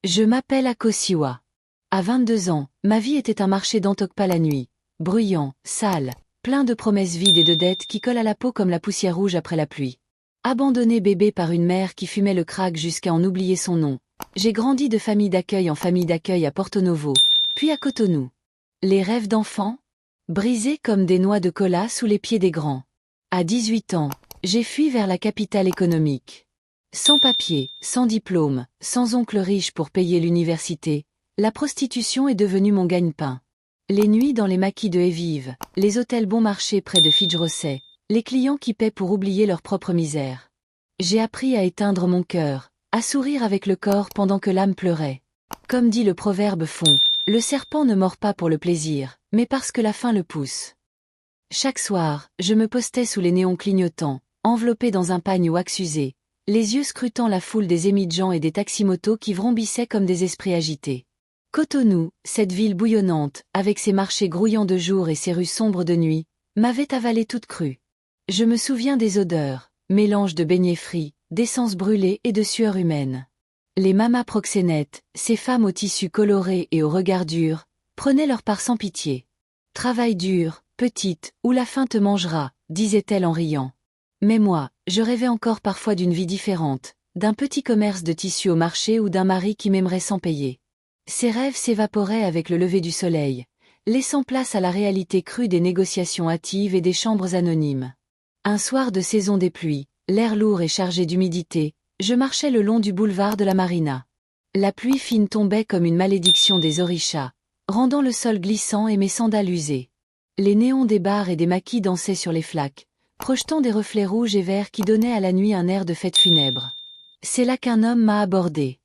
Je m'appelle Akosiwa. À 22 ans, ma vie était un marché d'Antokpa la nuit, bruyant, sale, plein de promesses vides et de dettes qui collent à la peau comme la poussière rouge après la pluie. Abandonné bébé par une mère qui fumait le crack jusqu'à en oublier son nom, j'ai grandi de famille d'accueil en famille d'accueil à Porto Novo, puis à Cotonou. Les rêves d'enfant? Brisés comme des noix de cola sous les pieds des grands. À 18 ans, j'ai fui vers la capitale économique. Sans papier, sans diplôme, sans oncle riche pour payer l'université, la prostitution est devenue mon gagne-pain. Les nuits dans les maquis de Evive, les hôtels bon marché près de Fidjrosset, les clients qui paient pour oublier leur propre misère. J'ai appris à éteindre mon cœur, à sourire avec le corps pendant que l'âme pleurait. Comme dit le proverbe fond, le serpent ne mord pas pour le plaisir, mais parce que la faim le pousse. Chaque soir, je me postais sous les néons clignotants, enveloppé dans un pagne wax usé, les yeux scrutant la foule des émis de gens et des taximotos qui vrombissaient comme des esprits agités. Cotonou, cette ville bouillonnante, avec ses marchés grouillants de jour et ses rues sombres de nuit, m'avait avalé toute crue. Je me souviens des odeurs, mélange de beignets frits, d'essence brûlée et de sueur humaine. Les mamas proxénètes, ces femmes aux tissus colorés et au regard dur, prenaient leur part sans pitié. Travail dur, petite, ou la faim te mangera, disait-elle en riant. Mais moi, je rêvais encore parfois d'une vie différente, d'un petit commerce de tissus au marché ou d'un mari qui m'aimerait sans payer. Ces rêves s'évaporaient avec le lever du soleil, laissant place à la réalité crue des négociations hâtives et des chambres anonymes. Un soir de saison des pluies, l'air lourd et chargé d'humidité, je marchais le long du boulevard de la Marina. La pluie fine tombait comme une malédiction des orishas, rendant le sol glissant et mes sandales usées. Les néons des bars et des maquis dansaient sur les flaques, projetant des reflets rouges et verts qui donnaient à la nuit un air de fête funèbre. C'est là qu'un homme m'a abordé.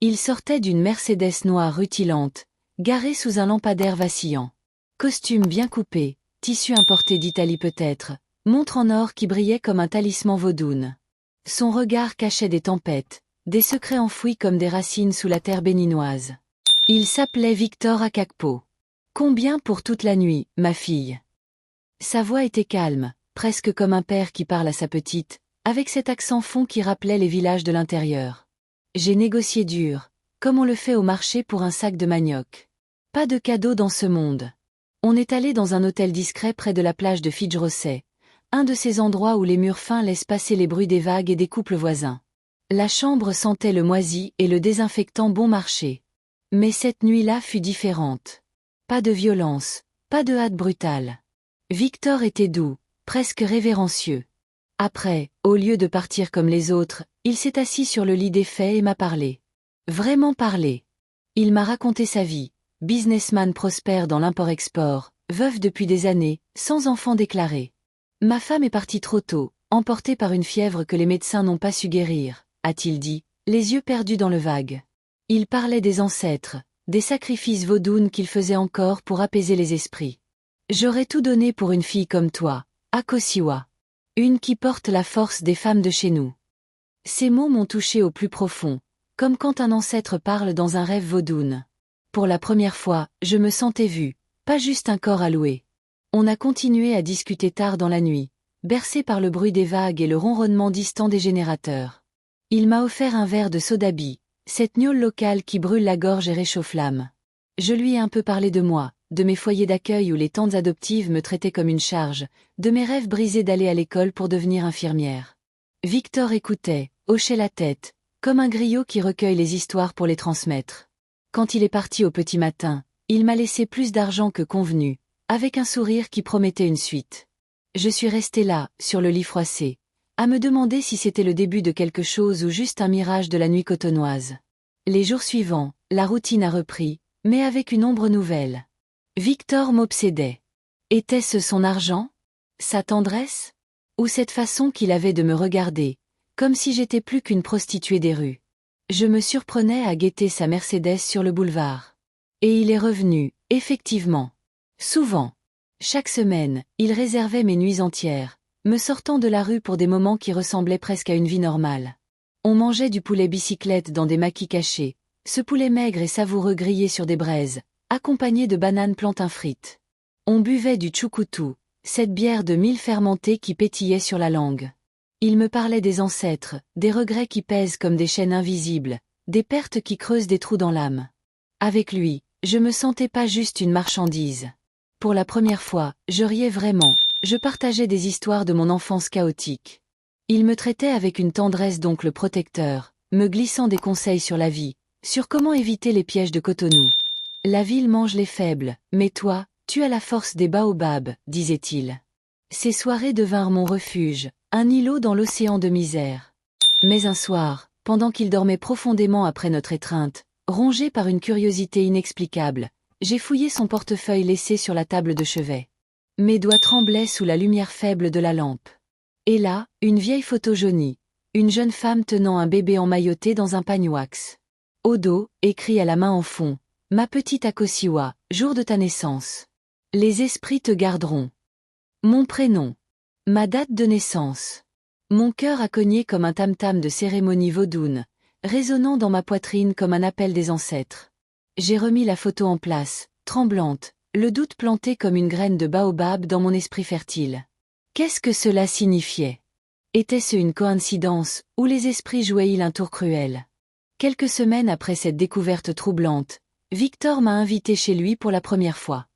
Il sortait d'une Mercedes noire rutilante, garée sous un lampadaire vacillant. Costume bien coupé, tissu importé d'Italie peut-être, montre en or qui brillait comme un talisman vaudoune. Son regard cachait des tempêtes, des secrets enfouis comme des racines sous la terre béninoise. Il s'appelait Victor Akakpo. Combien pour toute la nuit, ma fille? Sa voix était calme, presque comme un père qui parle à sa petite, avec cet accent fond qui rappelait les villages de l'intérieur. J'ai négocié dur, comme on le fait au marché pour un sac de manioc. Pas de cadeau dans ce monde. On est allé dans un hôtel discret près de la plage de Fidjrosset, un de ces endroits où les murs fins laissent passer les bruits des vagues et des couples voisins. La chambre sentait le moisi et le désinfectant bon marché. Mais cette nuit-là fut différente. Pas de violence, pas de hâte brutale. Victor était doux, presque révérencieux. Après, au lieu de partir comme les autres, il s'est assis sur le lit défait et m'a parlé. Vraiment parlé. Il m'a raconté sa vie, businessman prospère dans l'import-export, veuf depuis des années, sans enfant déclaré. Ma femme est partie trop tôt, emportée par une fièvre que les médecins n'ont pas su guérir, a-t-il dit, les yeux perdus dans le vague. Il parlait des ancêtres, des sacrifices vaudounes qu'il faisait encore pour apaiser les esprits. J'aurais tout donné pour une fille comme toi, Akosiwa. Une qui porte la force des femmes de chez nous. Ces mots m'ont touché au plus profond, comme quand un ancêtre parle dans un rêve vaudoune. Pour la première fois, je me sentais vue, pas juste un corps à louer. On a continué à discuter tard dans la nuit, bercé par le bruit des vagues et le ronronnement distant des générateurs. Il m'a offert un verre de sodabi, cette gnôle locale qui brûle la gorge et réchauffe l'âme. Je lui ai un peu parlé de moi, de mes foyers d'accueil où les tantes adoptives me traitaient comme une charge, de mes rêves brisés d'aller à l'école pour devenir infirmière. Victor écoutait, hochait la tête, comme un griot qui recueille les histoires pour les transmettre. Quand il est parti au petit matin, il m'a laissé plus d'argent que convenu, avec un sourire qui promettait une suite. Je suis restée là, sur le lit froissé, à me demander si c'était le début de quelque chose ou juste un mirage de la nuit cotonoise. Les jours suivants, la routine a repris, mais avec une ombre nouvelle. Victor m'obsédait. Était-ce son argent? Sa tendresse? Ou cette façon qu'il avait de me regarder, comme si j'étais plus qu'une prostituée des rues? Je me surprenais à guetter sa Mercedes sur le boulevard. Et il est revenu, effectivement. Souvent. Chaque semaine, il réservait mes nuits entières, me sortant de la rue pour des moments qui ressemblaient presque à une vie normale. On mangeait du poulet bicyclette dans des maquis cachés, ce poulet maigre et savoureux grillé sur des braises, accompagné de bananes plantain frites. On buvait du tchoukoutou, cette bière de mil fermentée qui pétillait sur la langue. Il me parlait des ancêtres, des regrets qui pèsent comme des chaînes invisibles, des pertes qui creusent des trous dans l'âme. Avec lui, je me sentais pas juste une marchandise. Pour la première fois, je riais vraiment, je partageais des histoires de mon enfance chaotique. Il me traitait avec une tendresse d'oncle protecteur, me glissant des conseils sur la vie, sur comment éviter les pièges de Cotonou. La ville mange les faibles, mais toi, tu as la force des baobabs, disait-il. Ces soirées devinrent mon refuge, un îlot dans l'océan de misère. Mais un soir, pendant qu'il dormait profondément après notre étreinte, rongé par une curiosité inexplicable, j'ai fouillé son portefeuille laissé sur la table de chevet. Mes doigts tremblaient sous la lumière faible de la lampe. Et là, une vieille photo jaunie, une jeune femme tenant un bébé emmailloté dans un pagne wax. Au dos, écrit à la main en fond, « Ma petite Akosiwa, jour de ta naissance. Les esprits te garderont. » Mon prénom. Ma date de naissance. Mon cœur a cogné comme un tam-tam de cérémonie vaudoune, résonnant dans ma poitrine comme un appel des ancêtres. J'ai remis la photo en place, tremblante, le doute planté comme une graine de baobab dans mon esprit fertile. Qu'est-ce que cela signifiait? Était-ce une coïncidence, ou les esprits jouaient-ils un tour cruel? Quelques semaines après cette découverte troublante, Victor m'a invité chez lui pour la première fois.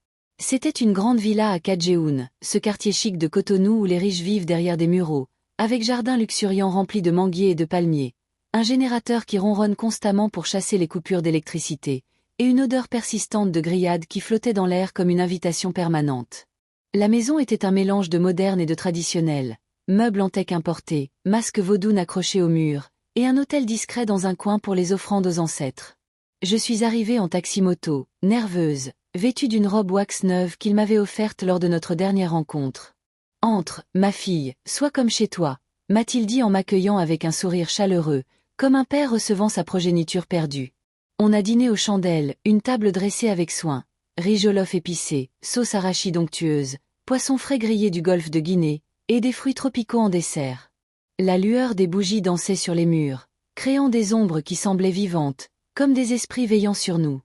C'était une grande villa à Kadjeoun, ce quartier chic de Cotonou où les riches vivent derrière des muraux, avec jardin luxuriant rempli de manguiers et de palmiers, un générateur qui ronronne constamment pour chasser les coupures d'électricité, et une odeur persistante de grillade qui flottait dans l'air comme une invitation permanente. La maison était un mélange de moderne et de traditionnel, meubles en teck importés, masques vaudounes accrochés au mur, et un hôtel discret dans un coin pour les offrandes aux ancêtres. Je suis arrivée en taxi-moto, nerveuse, vêtue d'une robe wax neuve qu'il m'avait offerte lors de notre dernière rencontre. « Entre, ma fille, sois comme chez toi », m'a-t-il dit en m'accueillant avec un sourire chaleureux, comme un père recevant sa progéniture perdue. On a dîné aux chandelles, une table dressée avec soin, riz jollof épicé, sauce arachide onctueuse, poisson frais grillé du golfe de Guinée, et des fruits tropicaux en dessert. La lueur des bougies dansait sur les murs, créant des ombres qui semblaient vivantes, comme des esprits veillant sur nous.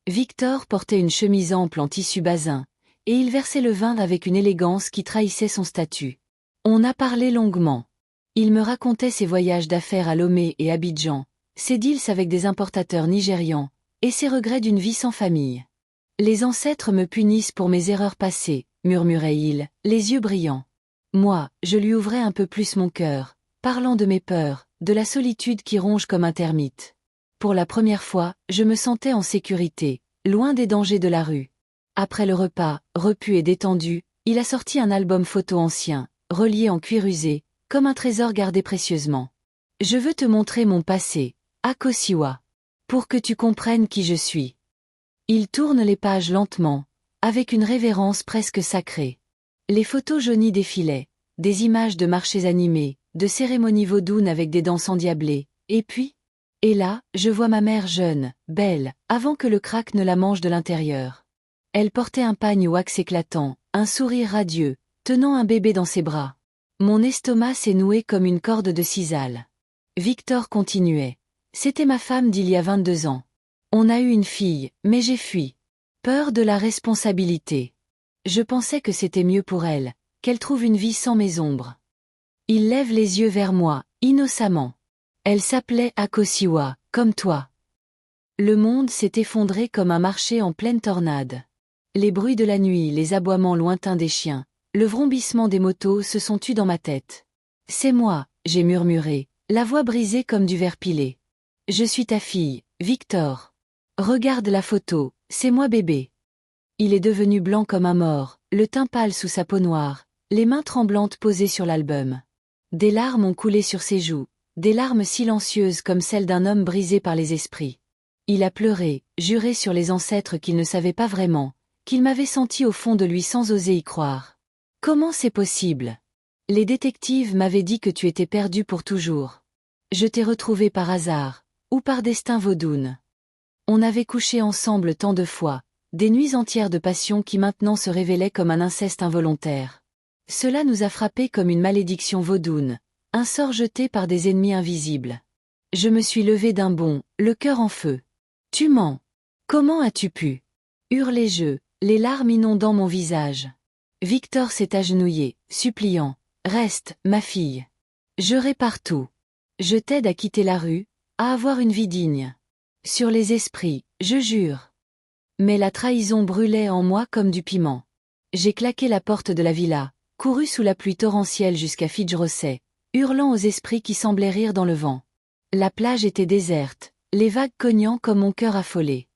Victor portait une chemise ample en tissu basin, et il versait le vin avec une élégance qui trahissait son statut. On a parlé longuement. Il me racontait ses voyages d'affaires à Lomé et Abidjan, ses deals avec des importateurs nigérians, et ses regrets d'une vie sans famille. Les ancêtres me punissent pour mes erreurs passées, murmurait-il, les yeux brillants. Moi, je lui ouvrais un peu plus mon cœur, parlant de mes peurs, de la solitude qui ronge comme un termite. Pour la première fois, je me sentais en sécurité, loin des dangers de la rue. Après le repas, repu et détendu, il a sorti un album photo ancien, relié en cuir usé, comme un trésor gardé précieusement. Je veux te montrer mon passé, Akosiwa, pour que tu comprennes qui je suis. Il tourne les pages lentement, avec une révérence presque sacrée. Les photos jaunies défilaient, des images de marchés animés, de cérémonies vaudounes avec des danses endiablées, et puis... Et là, je vois ma mère jeune, belle, avant que le crack ne la mange de l'intérieur. Elle portait un pagne wax éclatant, un sourire radieux, tenant un bébé dans ses bras. Mon estomac s'est noué comme une corde de sisal. Victor continuait. C'était ma femme d'il y a 22 ans. On a eu une fille, mais j'ai fui. Peur de la responsabilité. Je pensais que c'était mieux pour elle, qu'elle trouve une vie sans mes ombres. Il lève les yeux vers moi, innocemment. Elle s'appelait Akosiwa, comme toi. Le monde s'est effondré comme un marché en pleine tornade. Les bruits de la nuit, les aboiements lointains des chiens, le vrombissement des motos se sont tus dans ma tête. C'est moi, j'ai murmuré, la voix brisée comme du verre pilé. Je suis ta fille, Victor. Regarde la photo, c'est moi bébé. Il est devenu blanc comme un mort, le teint pâle sous sa peau noire, les mains tremblantes posées sur l'album. Des larmes ont coulé sur ses joues. Des larmes silencieuses comme celles d'un homme brisé par les esprits. Il a pleuré, juré sur les ancêtres qu'il ne savait pas vraiment, qu'il m'avait senti au fond de lui sans oser y croire. Comment c'est possible? Les détectives m'avaient dit que tu étais perdu pour toujours. Je t'ai retrouvé par hasard, ou par destin vaudoune. On avait couché ensemble tant de fois, des nuits entières de passion qui maintenant se révélaient comme un inceste involontaire. Cela nous a frappés comme une malédiction vaudoune. Un sort jeté par des ennemis invisibles. Je me suis levé d'un bond, le cœur en feu. Tu mens. Comment as-tu pu? Hurlai-je, les larmes inondant mon visage. Victor s'est agenouillé, suppliant. Reste, ma fille. Je répare tout. Je t'aide à quitter la rue, à avoir une vie digne. Sur les esprits, je jure. Mais la trahison brûlait en moi comme du piment. J'ai claqué la porte de la villa, couru sous la pluie torrentielle jusqu'à Fitch-Rosset, hurlant aux esprits qui semblaient rire dans le vent. La plage était déserte, les vagues cognant comme mon cœur affolé.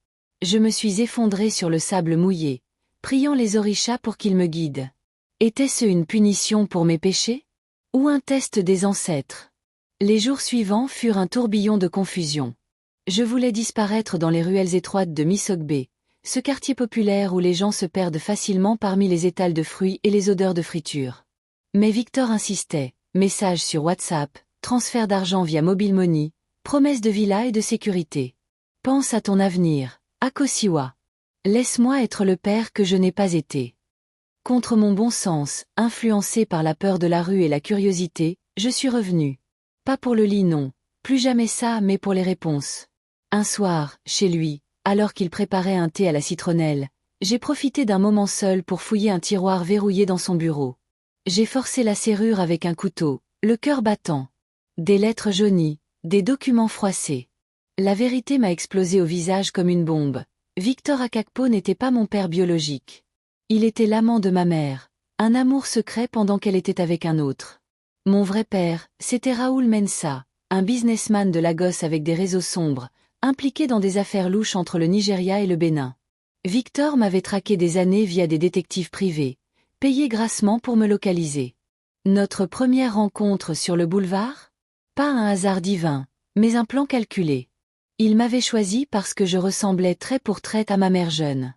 Je me suis effondré sur le sable mouillé, priant les orishas pour qu'ils me guident. Était-ce une punition pour mes péchés? Ou un test des ancêtres? Les jours suivants furent un tourbillon de confusion. Je voulais disparaître dans les ruelles étroites de Misogbe, ce quartier populaire où les gens se perdent facilement parmi les étals de fruits et les odeurs de friture. Mais Victor insistait, messages sur WhatsApp, transfert d'argent via Mobile Money, promesses de villa et de sécurité. Pense à ton avenir, Akosiwa. Laisse-moi être le père que je n'ai pas été. Contre mon bon sens, influencé par la peur de la rue et la curiosité, je suis revenu. Pas pour le lit non, plus jamais ça mais pour les réponses. Un soir, chez lui, alors qu'il préparait un thé à la citronnelle, j'ai profité d'un moment seul pour fouiller un tiroir verrouillé dans son bureau. J'ai forcé la serrure avec un couteau, le cœur battant. Des lettres jaunies, des documents froissés. La vérité m'a explosé au visage comme une bombe. Victor Akakpo n'était pas mon père biologique. Il était l'amant de ma mère, un amour secret pendant qu'elle était avec un autre. Mon vrai père, c'était Raoul Mensa, un businessman de Lagos avec des réseaux sombres, impliqué dans des affaires louches entre le Nigeria et le Bénin. Victor m'avait traqué des années via des détectives privés, payé grassement pour me localiser. Notre première rencontre sur le boulevard? Pas un hasard divin, mais un plan calculé. Il m'avait choisi parce que je ressemblais trait pour trait à ma mère jeune.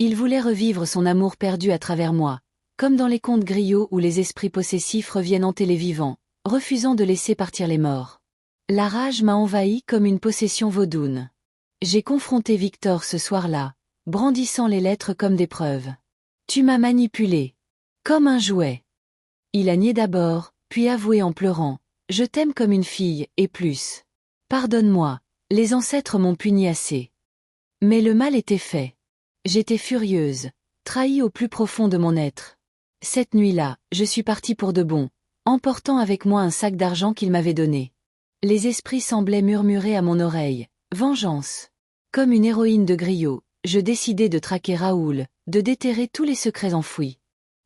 Il voulait revivre son amour perdu à travers moi, comme dans les contes griots où les esprits possessifs reviennent hanter les vivants, refusant de laisser partir les morts. La rage m'a envahi comme une possession vaudoune. J'ai confronté Victor ce soir-là, brandissant les lettres comme des preuves. Tu m'as manipulé. Comme un jouet. Il a nié d'abord, puis avoué en pleurant. Je t'aime comme une fille, et plus. Pardonne-moi, les ancêtres m'ont puni assez. Mais le mal était fait. J'étais furieuse, trahie au plus profond de mon être. Cette nuit-là, je suis partie pour de bon, emportant avec moi un sac d'argent qu'il m'avait donné. Les esprits semblaient murmurer à mon oreille, vengeance. Comme une héroïne de griot, je décidai de traquer Raoul, de déterrer tous les secrets enfouis.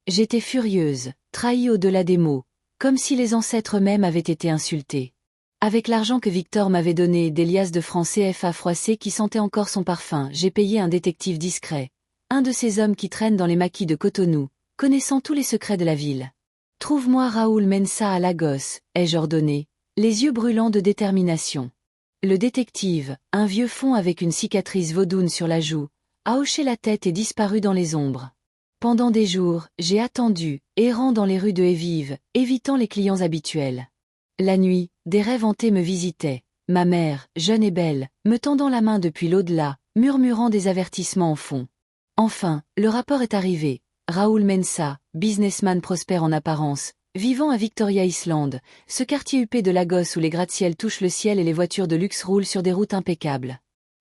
J'étais furieuse, trahie au-delà des mots, comme si les ancêtres eux-mêmes avaient été insultés. Avec l'argent que Victor m'avait donné et des liasses de francs CFA froissés qui sentaient encore son parfum, j'ai payé un détective discret, un de ces hommes qui traînent dans les maquis de Cotonou, connaissant tous les secrets de la ville. Trouve-moi Raoul Mensa à Lagos, ai-je ordonné, les yeux brûlants de détermination. Le détective, un vieux fond avec une cicatrice vaudoune sur la joue, a hoché la tête et disparu dans les ombres. Pendant des jours, j'ai attendu, errant dans les rues de Evive, évitant les clients habituels. La nuit, des rêves hantés me visitaient, ma mère, jeune et belle, me tendant la main depuis l'au-delà, murmurant des avertissements en fond. Enfin, le rapport est arrivé. Raoul Mensa, businessman prospère en apparence, vivant à Victoria Island, ce quartier huppé de Lagos où les gratte-ciel touchent le ciel et les voitures de luxe roulent sur des routes impeccables.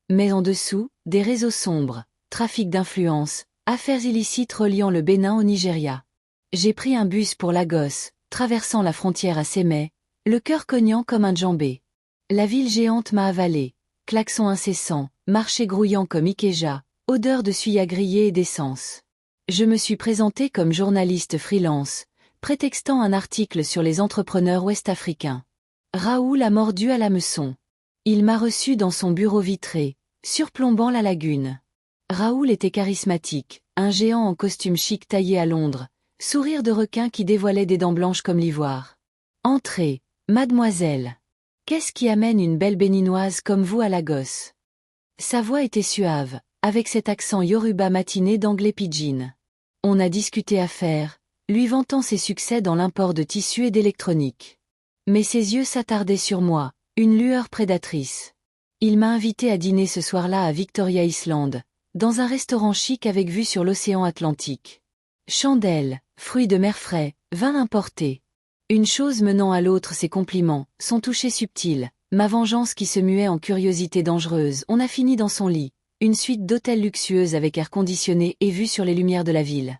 Mais en dessous, des réseaux sombres, trafic d'influence, affaires illicites reliant le Bénin au Nigeria. J'ai pris un bus pour Lagos, traversant la frontière à Sémé, le cœur cognant comme un djembé. La ville géante m'a avalé, klaxons incessants, marché grouillant comme Ikeja, odeur de suie à griller et d'essence. Je me suis présenté comme journaliste freelance, prétextant un article sur les entrepreneurs ouest-africains. Raoul a mordu à l'hameçon. Il m'a reçu dans son bureau vitré, surplombant la lagune. Raoul était charismatique, un géant en costume chic taillé à Londres, sourire de requin qui dévoilait des dents blanches comme l'ivoire. Entrez, mademoiselle. Qu'est-ce qui amène une belle béninoise comme vous à Lagos? Sa voix était suave, avec cet accent yoruba matiné d'anglais pidgin. On a discuté affaires, lui vantant ses succès dans l'import de tissus et d'électronique. Mais ses yeux s'attardaient sur moi, une lueur prédatrice. Il m'a invité à dîner ce soir-là à Victoria Island, dans un restaurant chic avec vue sur l'océan Atlantique. Chandelles, fruits de mer frais, vin importé. Une chose menant à l'autre, ses compliments, son toucher subtil, ma vengeance qui se muait en curiosité dangereuse. On a fini dans son lit, une suite d'hôtels luxueux avec air conditionné et vue sur les lumières de la ville.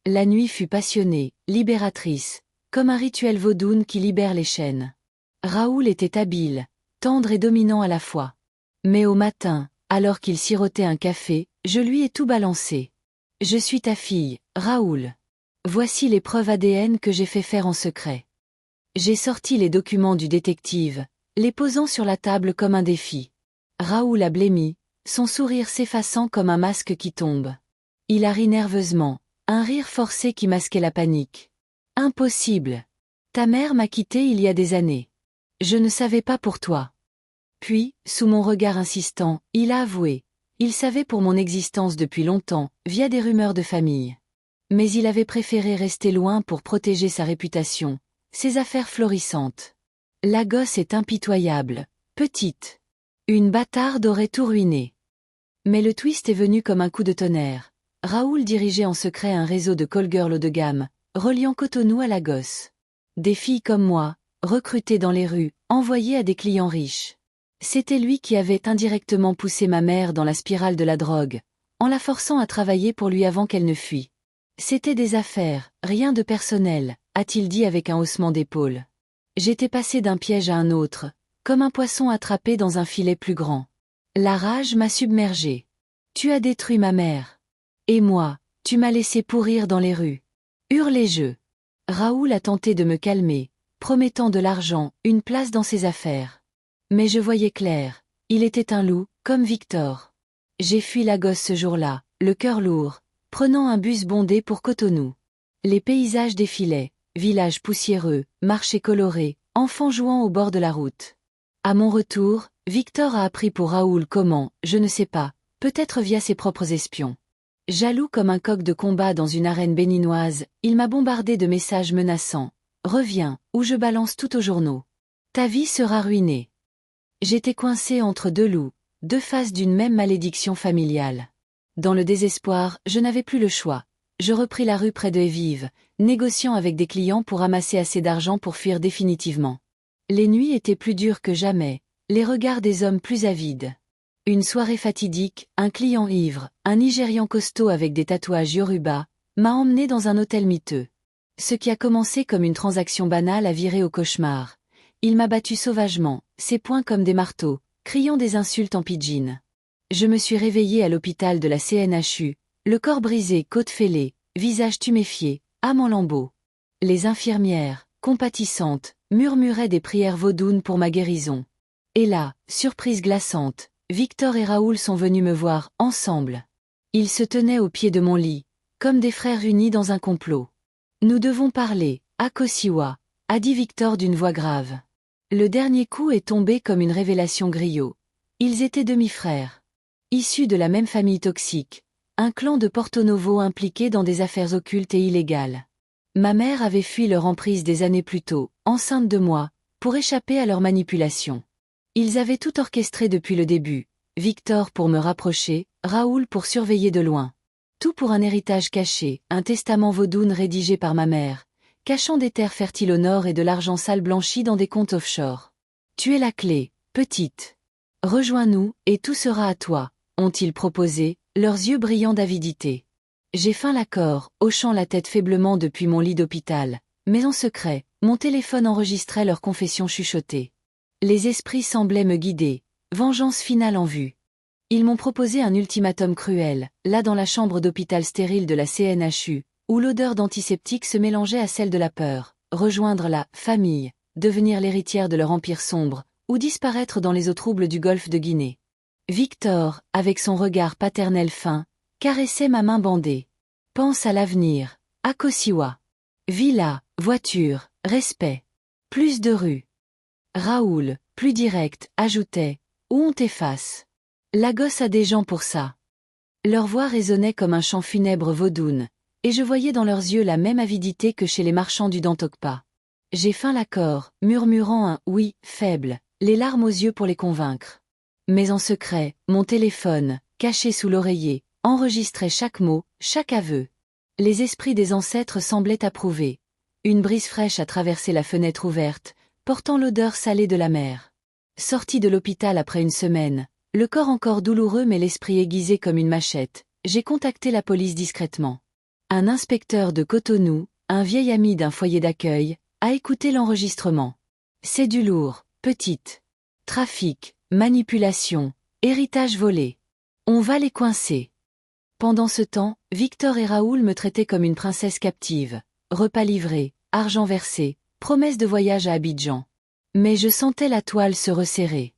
La nuit fut passionnée, libératrice, comme un rituel vaudoune qui libère les chaînes. Raoul était habile, tendre et dominant à la fois. Mais au matin, alors qu'il sirotait un café, je lui ai tout balancé. Je suis ta fille, Raoul. Voici les preuves ADN que j'ai fait faire en secret. J'ai sorti les documents du détective, les posant sur la table comme un défi. Raoul a blêmi, son sourire s'effaçant comme un masque qui tombe. Il a ri nerveusement, un rire forcé qui masquait la panique. Impossible. Ta mère m'a quitté il y a des années. Je ne savais pas pour toi. Puis, sous mon regard insistant, il a avoué. Il savait pour mon existence depuis longtemps, via des rumeurs de famille. Mais il avait préféré rester loin pour protéger sa réputation, ses affaires florissantes. La gosse est impitoyable, petite. Une bâtarde aurait tout ruiné. Mais le twist est venu comme un coup de tonnerre. Raoul dirigeait en secret un réseau de call-girls haut de gamme, reliant Cotonou à la gosse. Des filles comme moi, recrutées dans les rues, envoyées à des clients riches. C'était lui qui avait indirectement poussé ma mère dans la spirale de la drogue, en la forçant à travailler pour lui avant qu'elle ne fuit. C'était des affaires, rien de personnel, a-t-il dit avec un haussement d'épaule. J'étais passé d'un piège à un autre, comme un poisson attrapé dans un filet plus grand. La rage m'a submergé. Tu as détruit ma mère. Et moi, tu m'as laissé pourrir dans les rues. Hurlai-je. Raoul a tenté de me calmer, promettant de l'argent, une place dans ses affaires. Mais je voyais clair, il était un loup, comme Victor. J'ai fui la gosse ce jour-là, le cœur lourd, prenant un bus bondé pour Cotonou. Les paysages défilaient, villages poussiéreux, marchés colorés, enfants jouant au bord de la route. À mon retour, Victor a appris pour Raoul comment, je ne sais pas, peut-être via ses propres espions. Jaloux comme un coq de combat dans une arène béninoise, il m'a bombardé de messages menaçants. Reviens, ou je balance tout aux journaux. Ta vie sera ruinée. J'étais coincé entre deux loups, deux faces d'une même malédiction familiale. Dans le désespoir, je n'avais plus le choix. Je repris la rue près de Evive, négociant avec des clients pour amasser assez d'argent pour fuir définitivement. Les nuits étaient plus dures que jamais, les regards des hommes plus avides. Une soirée fatidique, un client ivre, un Nigérian costaud avec des tatouages Yoruba, m'a emmené dans un hôtel miteux. Ce qui a commencé comme une transaction banale a viré au cauchemar. Il m'a battu sauvagement, ses poings comme des marteaux, criant des insultes en pidgin. Je me suis réveillé à l'hôpital de la CNHU, le corps brisé, côte fêlée, visage tuméfié, âme en lambeaux. Les infirmières, compatissantes, murmuraient des prières vaudounes pour ma guérison. Et là, surprise glaçante, Victor et Raoul sont venus me voir, ensemble. Ils se tenaient au pied de mon lit, comme des frères unis dans un complot. Nous devons parler, Akosiwa, a dit Victor d'une voix grave. Le dernier coup est tombé comme une révélation griot. Ils étaient demi-frères. Issus de la même famille toxique, un clan de Porto Novo impliqué dans des affaires occultes et illégales. Ma mère avait fui leur emprise des années plus tôt, enceinte de moi, pour échapper à leur manipulation. Ils avaient tout orchestré depuis le début, Victor pour me rapprocher, Raoul pour surveiller de loin. Tout pour un héritage caché, un testament vaudoune rédigé par ma mère, cachant des terres fertiles au nord et de l'argent sale blanchi dans des comptes offshore. Tu es la clé, petite. Rejoins-nous, et tout sera à toi, ont-ils proposé, leurs yeux brillants d'avidité. J'ai feint l'accord, hochant la tête faiblement depuis mon lit d'hôpital, mais en secret, mon téléphone enregistrait leurs confessions chuchotées. Les esprits semblaient me guider, vengeance finale en vue. Ils m'ont proposé un ultimatum cruel, là dans la chambre d'hôpital stérile de la CNHU, où l'odeur d'antiseptique se mélangeait à celle de la peur, rejoindre la famille, devenir l'héritière de leur empire sombre, ou disparaître dans les eaux troubles du golfe de Guinée. Victor, avec son regard paternel fin, caressait ma main bandée. Pense à l'avenir, Akosiwa. Villa, voiture, respect. Plus de rues. Raoul, plus direct, ajoutait, où on t'efface. La gosse a des gens pour ça. Leur voix résonnait comme un chant funèbre vaudoune, et je voyais dans leurs yeux la même avidité que chez les marchands du Dantokpa. J'ai feint l'accord, murmurant un oui faible, les larmes aux yeux pour les convaincre. Mais en secret, mon téléphone, caché sous l'oreiller, enregistrait chaque mot, chaque aveu. Les esprits des ancêtres semblaient approuver. Une brise fraîche a traversé la fenêtre ouverte, portant l'odeur salée de la mer. Sorti de l'hôpital après une semaine, le corps encore douloureux mais l'esprit aiguisé comme une machette, j'ai contacté la police discrètement. Un inspecteur de Cotonou, un vieil ami d'un foyer d'accueil, a écouté l'enregistrement. C'est du lourd, petite. Trafic, manipulation, héritage volé. On va les coincer. Pendant ce temps, Victor et Raoul me traitaient comme une princesse captive. Repas livrés, argent versé, promesse de voyage à Abidjan. Mais je sentais la toile se resserrer.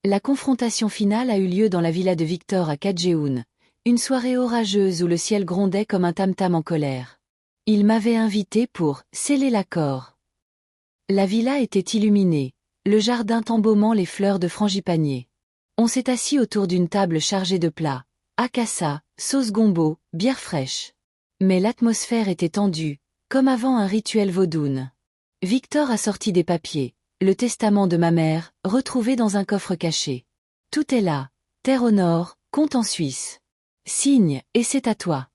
La confrontation finale a eu lieu dans la villa de Victor à Kadjehoun, une soirée orageuse où le ciel grondait comme un tam-tam en colère. Il m'avait invité pour sceller l'accord. La villa était illuminée, le jardin embaumant les fleurs de frangipanier. On s'est assis autour d'une table chargée de plats, akassa, sauce gombo, bière fraîche. Mais l'atmosphère était tendue, comme avant un rituel vaudoune. Victor a sorti des papiers, le testament de ma mère, retrouvé dans un coffre caché. Tout est là, terre au nord, compte en Suisse. Signe, et c'est à toi.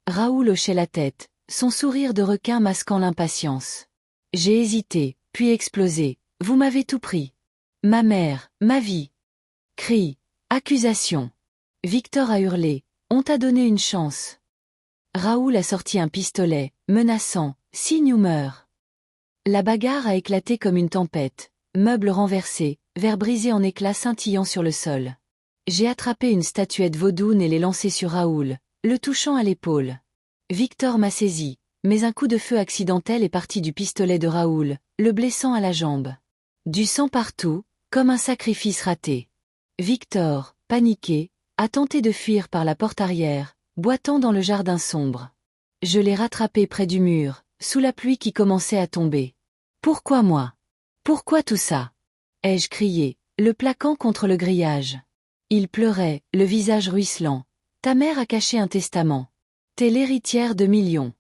Raoul hochait la tête, son sourire de requin masquant l'impatience. J'ai hésité, puis explosé. Vous m'avez tout pris. Ma mère, ma vie. Cris, accusation. Victor a hurlé. On t'a donné une chance. Raoul a sorti un pistolet, menaçant. Signe ou meurs. La bagarre a éclaté comme une tempête. Meubles renversés, verres brisés en éclats scintillant sur le sol. J'ai attrapé une statuette vaudoune et l'ai lancée sur Raoul, le touchant à l'épaule. Victor m'a saisi, mais un coup de feu accidentel est parti du pistolet de Raoul, le blessant à la jambe. Du sang partout, comme un sacrifice raté. Victor, paniqué, a tenté de fuir par la porte arrière, boitant dans le jardin sombre. Je l'ai rattrapé près du mur, sous la pluie qui commençait à tomber. Pourquoi moi? Pourquoi tout ça? Ai-je crié, le plaquant contre le grillage. Il pleurait, le visage ruisselant. Ta mère a caché un testament. T'es l'héritière de millions.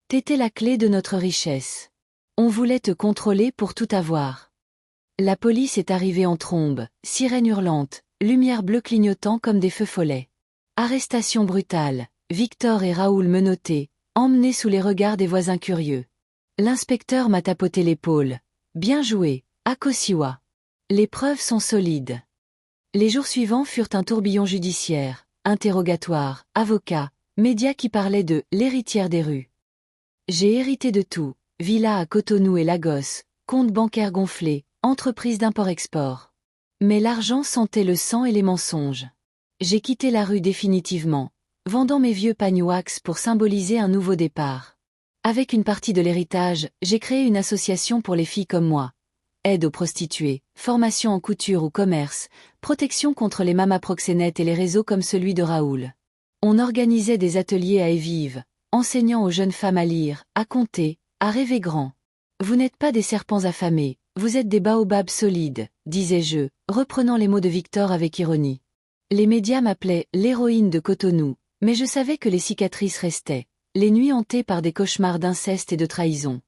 T'étais la clé de notre richesse. On voulait te contrôler pour tout avoir. La police est arrivée en trombe, sirène hurlante, lumière bleue clignotant comme des feux follets. Arrestation brutale, Victor et Raoul menottés, emmenés sous les regards des voisins curieux. L'inspecteur m'a tapoté l'épaule. Bien joué, Akosiwa. Les preuves sont solides. Les jours suivants furent un tourbillon judiciaire, interrogatoire, avocat, médias qui parlaient de « l'héritière des rues ». J'ai hérité de tout, villa à Cotonou et Lagos, compte bancaire gonflé, entreprise d'import-export. Mais l'argent sentait le sang et les mensonges. J'ai quitté la rue définitivement, vendant mes vieux pagnes wax pour symboliser un nouveau départ. Avec une partie de l'héritage, j'ai créé une association pour les filles comme moi. Aide aux prostituées, formation en couture ou commerce, protection contre les mamas proxénètes et les réseaux comme celui de Raoul. On organisait des ateliers à Evive, enseignant aux jeunes femmes à lire, à compter, à rêver grand. Vous n'êtes pas des serpents affamés, vous êtes des baobabs solides, disais-je, reprenant les mots de Victor avec ironie. Les médias m'appelaient l'héroïne de Cotonou, mais je savais que les cicatrices restaient, les nuits hantées par des cauchemars d'inceste et de trahison.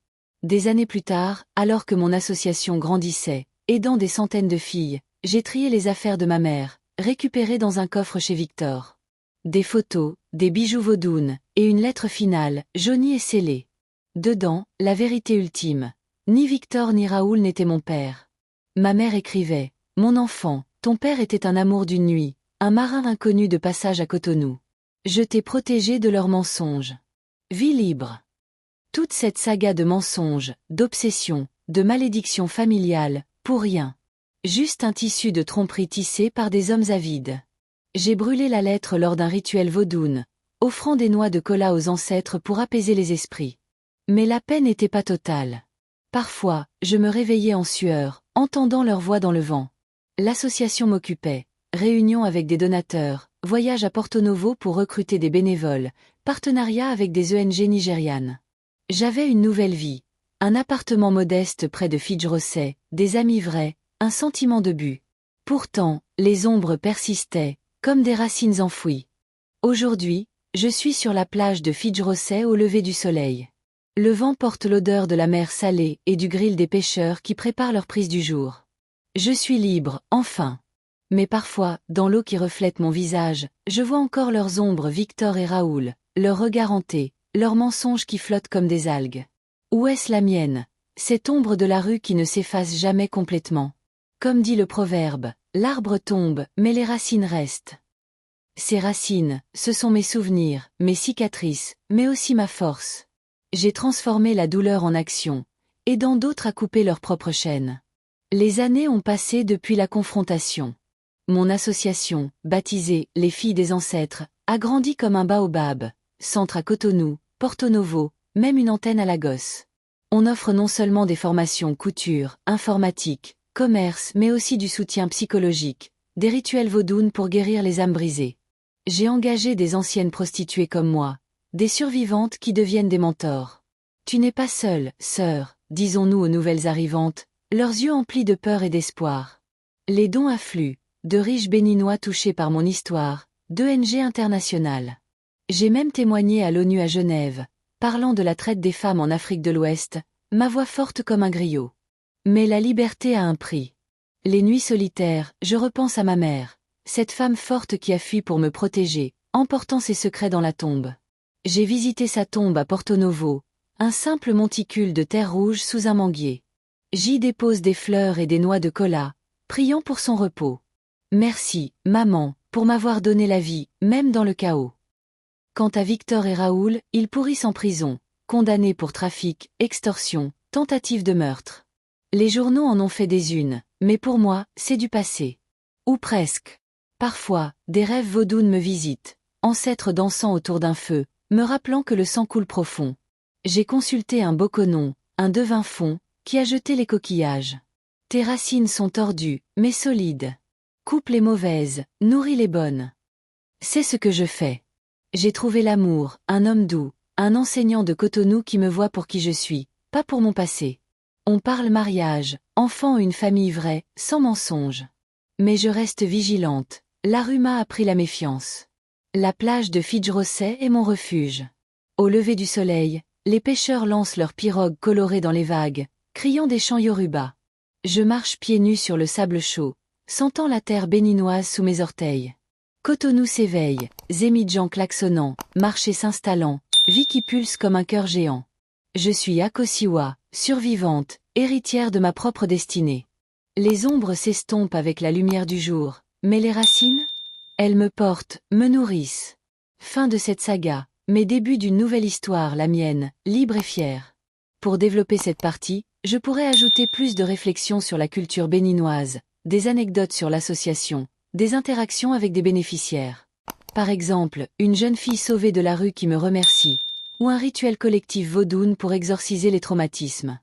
Des années plus tard, alors que mon association grandissait, aidant des centaines de filles, j'ai trié les affaires de ma mère, récupérées dans un coffre chez Victor. Des photos, des bijoux vaudounes, et une lettre finale, jaunie et scellée. Dedans, la vérité ultime. Ni Victor ni Raoul n'étaient mon père. Ma mère écrivait, « Mon enfant, ton père était un amour d'une nuit, un marin inconnu de passage à Cotonou. Je t'ai protégé de leurs mensonges. Vis libre. » Toute cette saga de mensonges, d'obsessions, de malédictions familiales, pour rien. Juste un tissu de tromperie tissé par des hommes avides. J'ai brûlé la lettre lors d'un rituel vaudoune, offrant des noix de cola aux ancêtres pour apaiser les esprits. Mais la paix n'était pas totale. Parfois, je me réveillais en sueur, entendant leur voix dans le vent. L'association m'occupait, réunions avec des donateurs, voyages à Porto Novo pour recruter des bénévoles, partenariats avec des ONG nigérianes. J'avais une nouvelle vie, un appartement modeste près de Fidjrosset, des amis vrais, un sentiment de but. Pourtant, les ombres persistaient, comme des racines enfouies. Aujourd'hui, je suis sur la plage de Fidjrosset au lever du soleil. Le vent porte l'odeur de la mer salée et du grill des pêcheurs qui préparent leur prise du jour. Je suis libre, enfin. Mais parfois, dans l'eau qui reflète mon visage, je vois encore leurs ombres Victor et Raoul, leurs regards hantés, leurs mensonges qui flottent comme des algues. Où est-ce la mienne, cette ombre de la rue qui ne s'efface jamais complètement? Comme dit le proverbe, l'arbre tombe, mais les racines restent. Ces racines, ce sont mes souvenirs, mes cicatrices, mais aussi ma force. J'ai transformé la douleur en action, aidant d'autres à couper leurs propres chaînes. Les années ont passé depuis la confrontation. Mon association, baptisée Les Filles des Ancêtres, a grandi comme un baobab, centre à Cotonou, Porto Novo, même une antenne à Lagos. On offre non seulement des formations couture, informatique, commerce, mais aussi du soutien psychologique, des rituels vaudounes pour guérir les âmes brisées. J'ai engagé des anciennes prostituées comme moi, des survivantes qui deviennent des mentors. Tu n'es pas seule, sœur, disons-nous aux nouvelles arrivantes, leurs yeux emplis de peur et d'espoir. Les dons affluent, de riches béninois touchés par mon histoire, d'ONG internationales. J'ai même témoigné à l'ONU à Genève, parlant de la traite des femmes en Afrique de l'Ouest, ma voix forte comme un griot. Mais la liberté a un prix. Les nuits solitaires, je repense à ma mère, cette femme forte qui a fui pour me protéger, emportant ses secrets dans la tombe. J'ai visité sa tombe à Porto Novo, un simple monticule de terre rouge sous un manguier. J'y dépose des fleurs et des noix de cola, priant pour son repos. Merci, maman, pour m'avoir donné la vie, même dans le chaos. Quant à Victor et Raoul, ils pourrissent en prison, condamnés pour trafic, extorsion, tentative de meurtre. Les journaux en ont fait des unes, mais pour moi, c'est du passé. Ou presque. Parfois, des rêves vaudounes me visitent, ancêtres dansant autour d'un feu, me rappelant que le sang coule profond. J'ai consulté un boconon, un devin fond, qui a jeté les coquillages. Tes racines sont tordues, mais solides. Coupe les mauvaises, nourris les bonnes. C'est ce que je fais. J'ai trouvé l'amour, un homme doux, un enseignant de Cotonou qui me voit pour qui je suis, pas pour mon passé. On parle mariage, enfant et une famille vraie, sans mensonge. Mais je reste vigilante, la rue m'a appris la méfiance. La plage de Fidjrosset est mon refuge. Au lever du soleil, les pêcheurs lancent leurs pirogues colorées dans les vagues, criant des chants yoruba. Je marche pieds nus sur le sable chaud, sentant la terre béninoise sous mes orteils. Cotonou s'éveille, Zémidjan klaxonnant, marché s'installant, vie qui pulse comme un cœur géant. Je suis Akosiwa, survivante, héritière de ma propre destinée. Les ombres s'estompent avec la lumière du jour, mais les racines? Elles me portent, me nourrissent. Fin de cette saga, mais début d'une nouvelle histoire, la mienne, libre et fière. Pour développer cette partie, je pourrais ajouter plus de réflexions sur la culture béninoise, des anecdotes sur l'association, des interactions avec des bénéficiaires. Par exemple, une jeune fille sauvée de la rue qui me remercie, ou un rituel collectif vaudoune pour exorciser les traumatismes.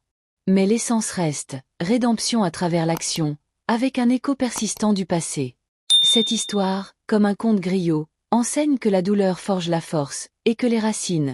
Mais l'essence reste, rédemption à travers l'action, avec un écho persistant du passé. Cette histoire, comme un conte griot, enseigne que la douleur forge la force, et que les racines,